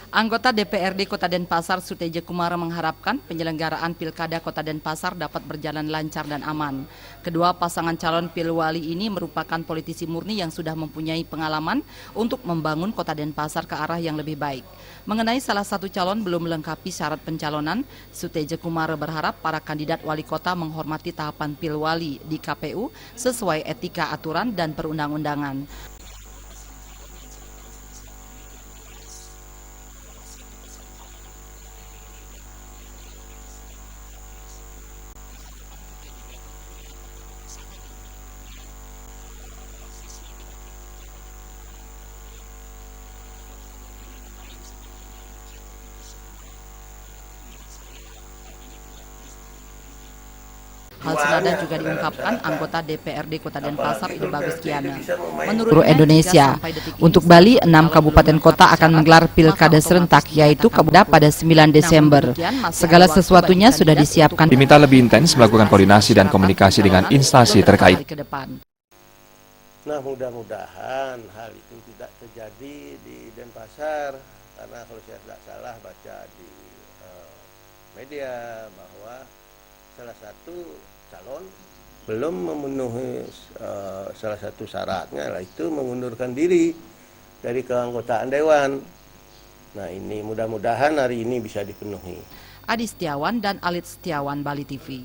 Anggota DPRD Kota Denpasar Soetedjo Kumara mengharapkan penyelenggaraan Pilkada Kota Denpasar dapat berjalan lancar dan aman. Kedua pasangan calon pilwali ini merupakan politisi murni yang sudah mempunyai pengalaman untuk membangun Kota Denpasar ke arah yang lebih baik. Mengenai salah satu calon belum melengkapi syarat pencalonan, Soetedjo Kumara berharap para kandidat wali kota menghormati tahapan pilwali di KPU sesuai etika aturan dan perundang-undangan. Hal senada juga diungkapkan anggota DPRD Kota Denpasar Ide Bagus Kiana. Menurut Indonesia, untuk Bali, 6 kabupaten kota akan menggelar pilkada serentak, yaitu kabupaten pada 9 Desember. Segala sesuatunya sudah disiapkan. Diminta lebih intens melakukan koordinasi dan komunikasi dengan instansi terkait. Nah, mudah-mudahan hal itu tidak terjadi di Denpasar, karena kalau saya tidak salah baca di media bahwa salah satu calon belum memenuhi salah satu syaratnya, yaitu mengundurkan diri dari keanggotaan dewan. Nah, ini mudah-mudahan hari ini bisa dipenuhi. Adi Setiawan dan Alit Setiawan, Bali TV.